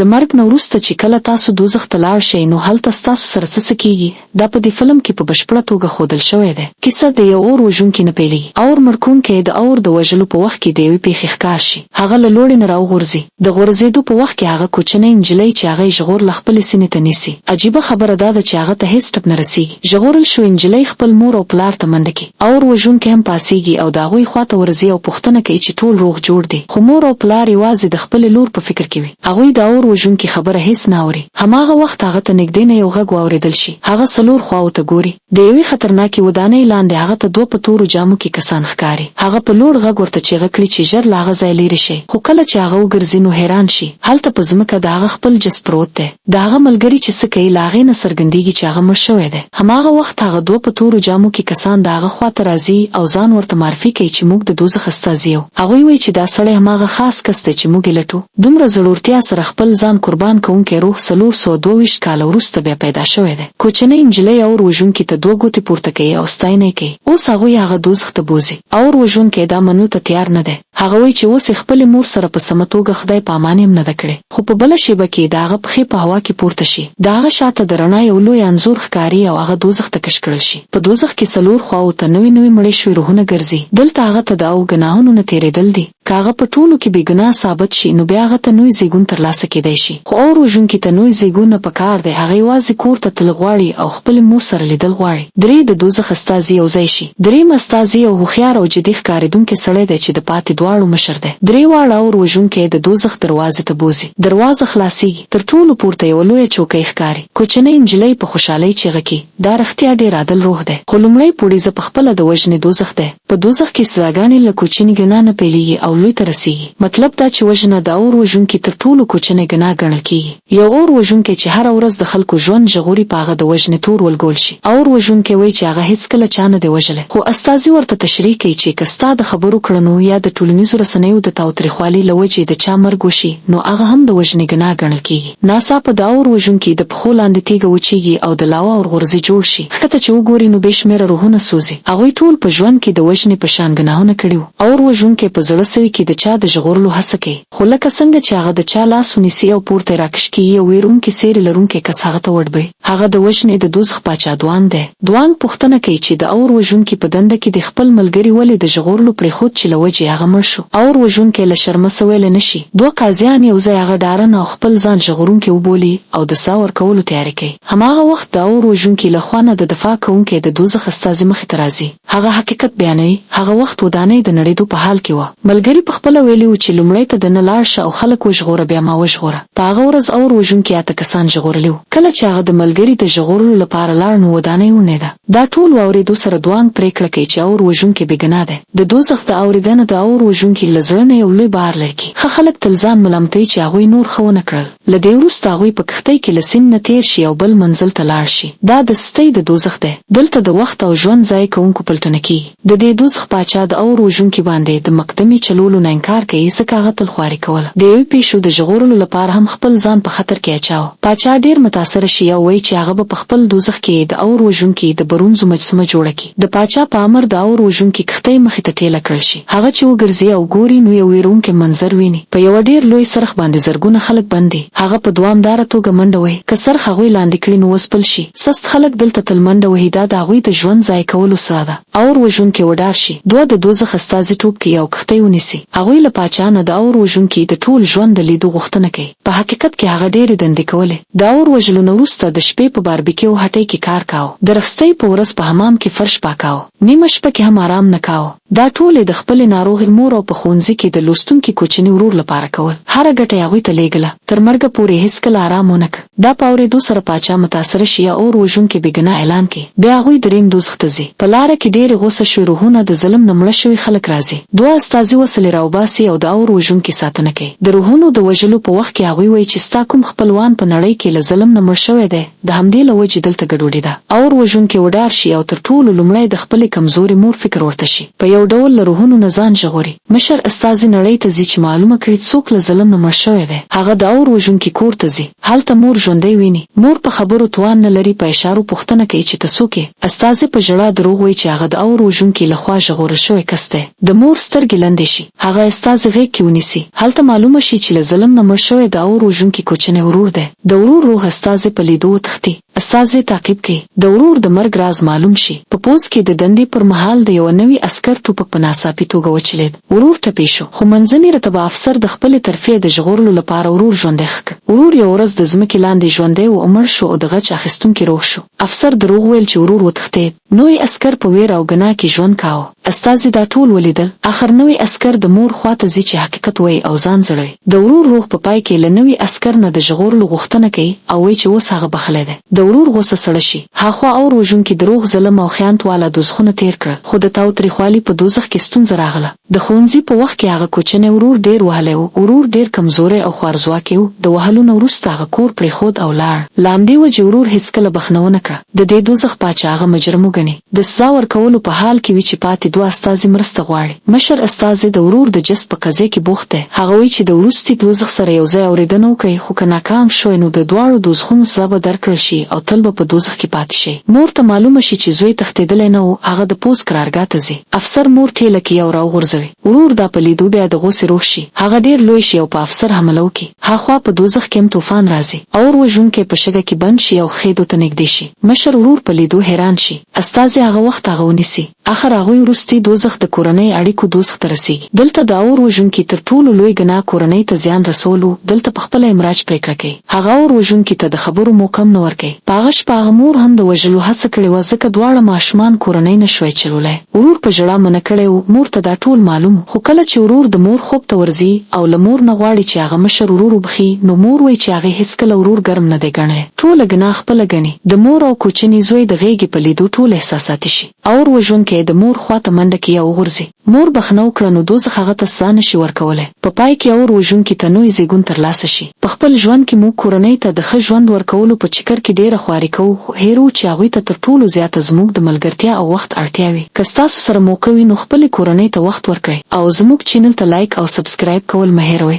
د مرګ نه وروسته چې کله تاسو دوزخ ته لاړ شئ نو هلته ستاسو سره څه کیږي دا په دې فلم کې په بشپړه توګه ښودل شوی دی. کیسه د یو اور وژونکي نه پیلېږي. اور مړکونکی د اور د وژلو په وخت کې د یوې پیښې ښکار شي. هغه له لوړې نه راوغورځي. د غورځېدو په وخت کې هغه کوچنۍ نجلۍ چې هغه یې ژغور له خپلې سینې ته نیسي. عجیبه خبره دا ده چې هغه ته هیڅ ټپ نه رسېږي. ژغورل شوې نجلۍ خپل مور او پلار ته منډه کوي. اور وژونکی هم پاڅېږي او د هغوی خواته ورځي او پوښتنه کوي چې ټول روغ جوړ دي. خو مور او پلار یوازې د خپلې لور په فکر کې وي. هغوی د اور وژونکي خبره هیڅ نه اوري. هماغه وخت هغه ته نږدې نه یو غږ واورېدل شي. هغه څلور خواو ته ګوري. د یوې خطرناکې ودانۍ لاندې هغه ته دوه په تورو جامو کې کسان ښکاري. هغه په لوړ غږ ورته چیغه کړي چې ژر له هغه ځایه لیرې شي. خو کله چې هغه وګرځي نو حیران شي. هلته په ځمکه د هغه خپل جسد پروت دی. د هغه ملګري چې څه کوي له هغې نه څرګندېږي چې هغه مړ شوی دی. هماغه وخت هغه دوه په تورو جامو کې کسان د هغه خواته راځي او ځان ورته معرفي کوي چې موږ د دوزخ استازي یو. هغوی وایي چې دا سړی هماغه خاص کس دی چې موږ یې لټو. دومره زړورتیا سره خپل ځان قربان کوونکی روح 422 کاله وروسته بیا پیدا شوی دی. کوچنۍ نجلۍ اور وژونکي ته دوه ګوتې پورته کوي او ستاینه کوي. اوس هغوی هغه دوزخ ته بوځي. اور وژونکی دا منو ته تیار نه دی. هغه وایي چې اوس یې خپلې مور سره په سمه توګه خدای په امان هم نه ده کړې. خو په بله شیبه کې د هغه پښې په هوا کې پورته شي. د هغه شاته د رڼا یو لوی انځور ښکاري او هغه دوزخ ته کش کړل شي. په دوزخ کې 4 خواو ته نوي مړې شوي روحونه ګرځي. دلته هغه ته د او ګناهونو نه تېرېدل دي. که هغه په ټولو کې بې ګناه ثابت شي نو بیا هغه ته نوی زیږون ترلاسه کېدی شي. خو اور وژونکي ته نوی زیږون نه پکار دی. هغه یوازې کور ته تل غواړي او خپلې مور سره لیدل غواړي. 3 د دوزخ استازي یو ځای شي. 3 استازي یو هوښیار او جدي ښکارېدونکی سړی دی چې د پاتې دواړو مشر دی. 3 واړه اور وژونکی د دوزخ دروازې ته بوځي. دروازه خلاصېږي. تر ټولو پورته یوه لویه چوکۍ ښکاري. کوچنۍ نجلۍ په خوشحالۍ چیغه کوي. دا رښتیا ډېر عادل روح دی. خو لومړی پوړیزه پخپله د وژنې دوزخ دی. په دوزخ کې سزاګانې له کوچني ګناه نه پیلېږي او لوی ته رسېږي. مطلب دا چې وژنه د اور وژونکي تر ټولو کوچنی ګناه ګڼل کېږي. یو اور وژونکی چې هره ورځ د خلکو ژوند ژغوري په هغه د وژنې تور ولګول شي. اور وژونکی وایي چې هغه هیڅکله چا نه دی وژلی. خو استازي ورته تشریح کوي چې که ستا د خبرو کړنو یا د ټولنیزو رسنیو د تاوتریخوالي له وجې د چا مرګ وشي نو هغه هم د وژنې ګناه ګڼل کېږي. ناڅاپه د اور وژونکي د پښو لاندې تیږه وچیږي او د لاوا اور غورځي جوړ شي. ښکته چې وګوري نو بې شمېره روحونه سوځي. هغوی ټول په ژوند کې د وژنې په شان ګناهونه کړي وو. اور وژونکی په زړه سوي کې د چا د ژغورلو هڅه کوي. خو لکه څنګه چې هغه د چا لاس ونیسي او پورته یې راکش کړي یو ویرونکي څېرې لرونکی کس هغه ته وډبوي. هغه د وژنې د دوزخ پاچا دوانګ دی. دوانګ پوښتنه کوي چې د اور وژونکي په دنده کې د خپل ملګري ولې د ژغورلو پرېښود چې له وجې هغه مړ شو. اور وژونکی له شرمه څه ویلی نه شي. 2 قاضیان یو ځای هغه ډارن او خپل ځان ژغورونکی وبولي او د ساه ورکولو تیاری کوي. هماغه وخت د اور وژونکي له خوا نه د دفاع کوونکی د دوزخ استازي مخې ته راځي. هغه حقیقت بیانوي. هغه وخت ودانۍ د نړېدو په حال کې وه. ملګري پخپله ویلي وو چې لومړی ته د نه لاړ شه او خلک وژغوره بیا ما وژغوره. په هغه ورځ اور وژونکي 8 کسان ژغورلي وو. کله چې هغه د ملګري د ژغورلو لپاره لاړ نو ودانۍ ونړېده. دا ټول واورېدو سره دوانګ پرېکړه کوي چې اور وژونکی بې ګناه دی. د دوزخ د اورېدنه د اور وژونکي له زړه نه یو لوی بار لرې کړي. ښه خلک تل ځان ملامتوي چې هغوی نور ښه ونه کړل. له دې وروسته هغوی په کښتۍ کې له سیند نه تېر شي او بل منزل ته لاړ شي. دا د ستۍ د دوزخ دی. دلته د وخت او ژوند ضایع کوونکو پلټنه کېږي. د دې دوزخ پاچا د اور وژونکي باندې د مقدمې چلولو نه انکار کوي ځکه هغه تل خواري کوله. د یوې پیشو د ژغورلو لپاره هم خپل ځان په خطر کې اچاوه. پاچا ډېر متاثره شي او وایي چې هغه به په خپل دوزخ کې د اور وژونکي د برونزو مجسمه جوړه کړي. د پاچا په امر د اور وژونکي کښتۍ مخې ته ټېله کړل شي. هغه چې وګرځي او ګوري نو یو ویرونکی منظر ویني. په یوه ډېر لوی سرخ باندې زرګونه خلک بند دي. هغه په دوامداره توګه منډه وهي. که سرخ هغوی لاندې کړي نو وسپل شي. سست خلک دلته تل منډه وهي. دا د هغوی د ژوند ضایع کولو سزا ده. اور وژونکي وډار شي. 2 د دوزخ استازي ټوپ کوي او کښتۍ ونیسي. هغوی له پاچا نه د اور وژونکي د ټول ژوند د لیدو غوښتنه کوي. په حقیقت کې هغه ډېرې دندې کولې. د اور وژلو نه وروسته د شپې په باربیکیو هټۍ کې کار کاوه. د رخصتۍ په ورځ په حمام کې فرش پاکاوه. نیمه شپه کې هم آرام نه کاوه. دا ټولې د خپلې ناروغې مور او په ښوونځي کې د لوستونکي کوچني ورور لپاره کول. هره ګټه یې هغوی ته لیږله. تر مرګه پورې هیڅکله آرام ونه کړ. دا په اورېدو سره پاچا متاثره شي یا اور وژونکي بې ګناه اعلان کړي. بیا هغوی دریم دوزخ ته ځي. په لاره کې ډېرې غوسه شوي روحونه د ظلم نه مړه شوي خلک راځي. 2 استازي وسلې راوباسي او د اور وژونکي ساتنه کوي. د روحونو د وژلو په وخت کې هغوی وایي چې ستا کوم خپلوان په نړۍ کې له ظلم نه مړ شوی دی د همدې له وجې دلته ګډوډي ده. اور وژونکي وډار شي او تر ټولو لومړی د خپلې کمزورې مور فکر ورته شي. په یو ډول له روحونو نه ځان ژغوري. مشر استازي نړۍ ته ځي چې معلومه کړي څوک له ظلم نه مړ شوی دی. هغه د اور وژونکي کور ته ځي. هلته مور ژوندۍ ویني مور په خبرو توان نه لري په اشارو پوښتنه کوي چې ته څوک یې استازي په ژړا دروغ وایي چې هغه د اور وژونکي لخوا ژغورل شوی کس دی د مور سترګې لندې شي هغه استازي غېږ کې ونیسي هلته معلومه شي چې له ظلم نه مړ شوی د اور وژونکي کوچنی ورور دی د ورور روح استازي په لیدو وتښتي استازي تعقیب کوي د ورور د مرګ راز معلوم شي په پوز کې د دندې پر مهال د یو نوي عسکر ټوپک په ناڅاپي توګه وچلید ورور ټپي شو خو منځني رتبه افسر د خپلې ترفیع د ژغورلو لپاره ورور ژوندی ښه ورور یو ورځ د ځمکې لاندې ژوندی و او مړ شو او د غچ اخیستونکي روح شو افسر دروغ ویل چې ورور وتښتید نوی عسکر په ویر او ګناه کې ژوند کاوه استازي دا ټول ولیدل اخر نوی عسکر د مور خواته ځي چې حقیقت وایي او ځان ځړوي د ورور روح په پای کې له نوي عسکر نه د ژغورلو غوښتنه کوي او وایي چې اوس هغه بخلی دی د ورور غوسه سړه شي هاخوا اور وژونکي دروغ ظلم او خیانت والا دوزخونه تیر کړل خو د تاوتریخوالي په دوزخ کې ستونزه راغله د ښوونځي په وخت کې هغه کوچنی ورور ډیر وهلی و ورور ډیر کمزوری او خوارځواکی و د وهلو نه وروسته هغه کور پرېښود او لاړ له همدې وجې ورور هیڅکله بخښنه ونه کړه د دې دوزخ پاچا هغه مجرم وګڼي د سزا ورکولو په حال کې وي چې پاتې دوه استازي مرسته غواړي مشر استازي د ورور د جسد په قضیه کې بوخت دی هغه وایي چې د وروستي دوزخ سره یو ځای اورېدنه وکړي خو که ناکام شوی نو د دواړو دوزخونو سزا به درکړل شي او تل به په دوزخ کې پاتې شي مور ته معلومه شي چې زوی تښتېدلی نه و هغه د پوز قرارګاه ته ځي افسر مور ټیله کوي او راوغورځوي ورور دا په لیدو بیا د غوسې روح شي هغه ډیر لوی شي او په افسر حمله وکړي هاخوا په دوزخ کې هم طوفان راځي اور وژونکی په شګه کې بند شي او خیدو ته نږدې شي مشر ورور په لیدو حیران شي استازي هغه وخت هغه ونیسي اخر هغوی وروستی دوزخ د کورنۍ اړیکو دوزخ ته رسیږي دلته د اور وژونکي تر ټولو لوی ګناه کورنۍ ته زیان رسولو دلته پخپله امراج پریکړه کوي هغه اور وژونکي ته د خبرو موقع هم نه ورکوي په هغه شپه هغه مور هم د وژلو هڅه کړې وه ځکه دواړه ماشومان کورنۍ نه شوی چلولی ورور په ژړا منع کړی و مور ته دا ټول معلوم خو کله چې ورور د مور خوب ته ورځي او له مور نه غواړي چې هغه مشر ورور وبخي نو مور وایي چې هغې هیڅکله ورور ګرم نه دی ګڼلی ټوله ګناه خپله ګڼي د مور او کوچني زوی د غېږې په لیدو ټول احساساتي شي اور وژونکی د مور خواته منډه کوي او وغورځي مور بخښنه وکړه نو دوزخ هغه ته سزا نشي ورکولی په پای کې اور وژونکي ته نوی زیږون ترلاسه شي په خپل ژوند کې موږ کورنۍ ته د ښه ژوند ورکولو په چکر کې ډېره خواري کوو خو هیرو چې هغوی ته تر ټولو زیاته زموږ د ملګرتیا او وخت اړتیا وي که ستاسو سره موقع وي نو خپلې کورنۍ ته وخت ورکړئ او زموږ چینل ته لایک او سبسکرایب کول مه هیروئ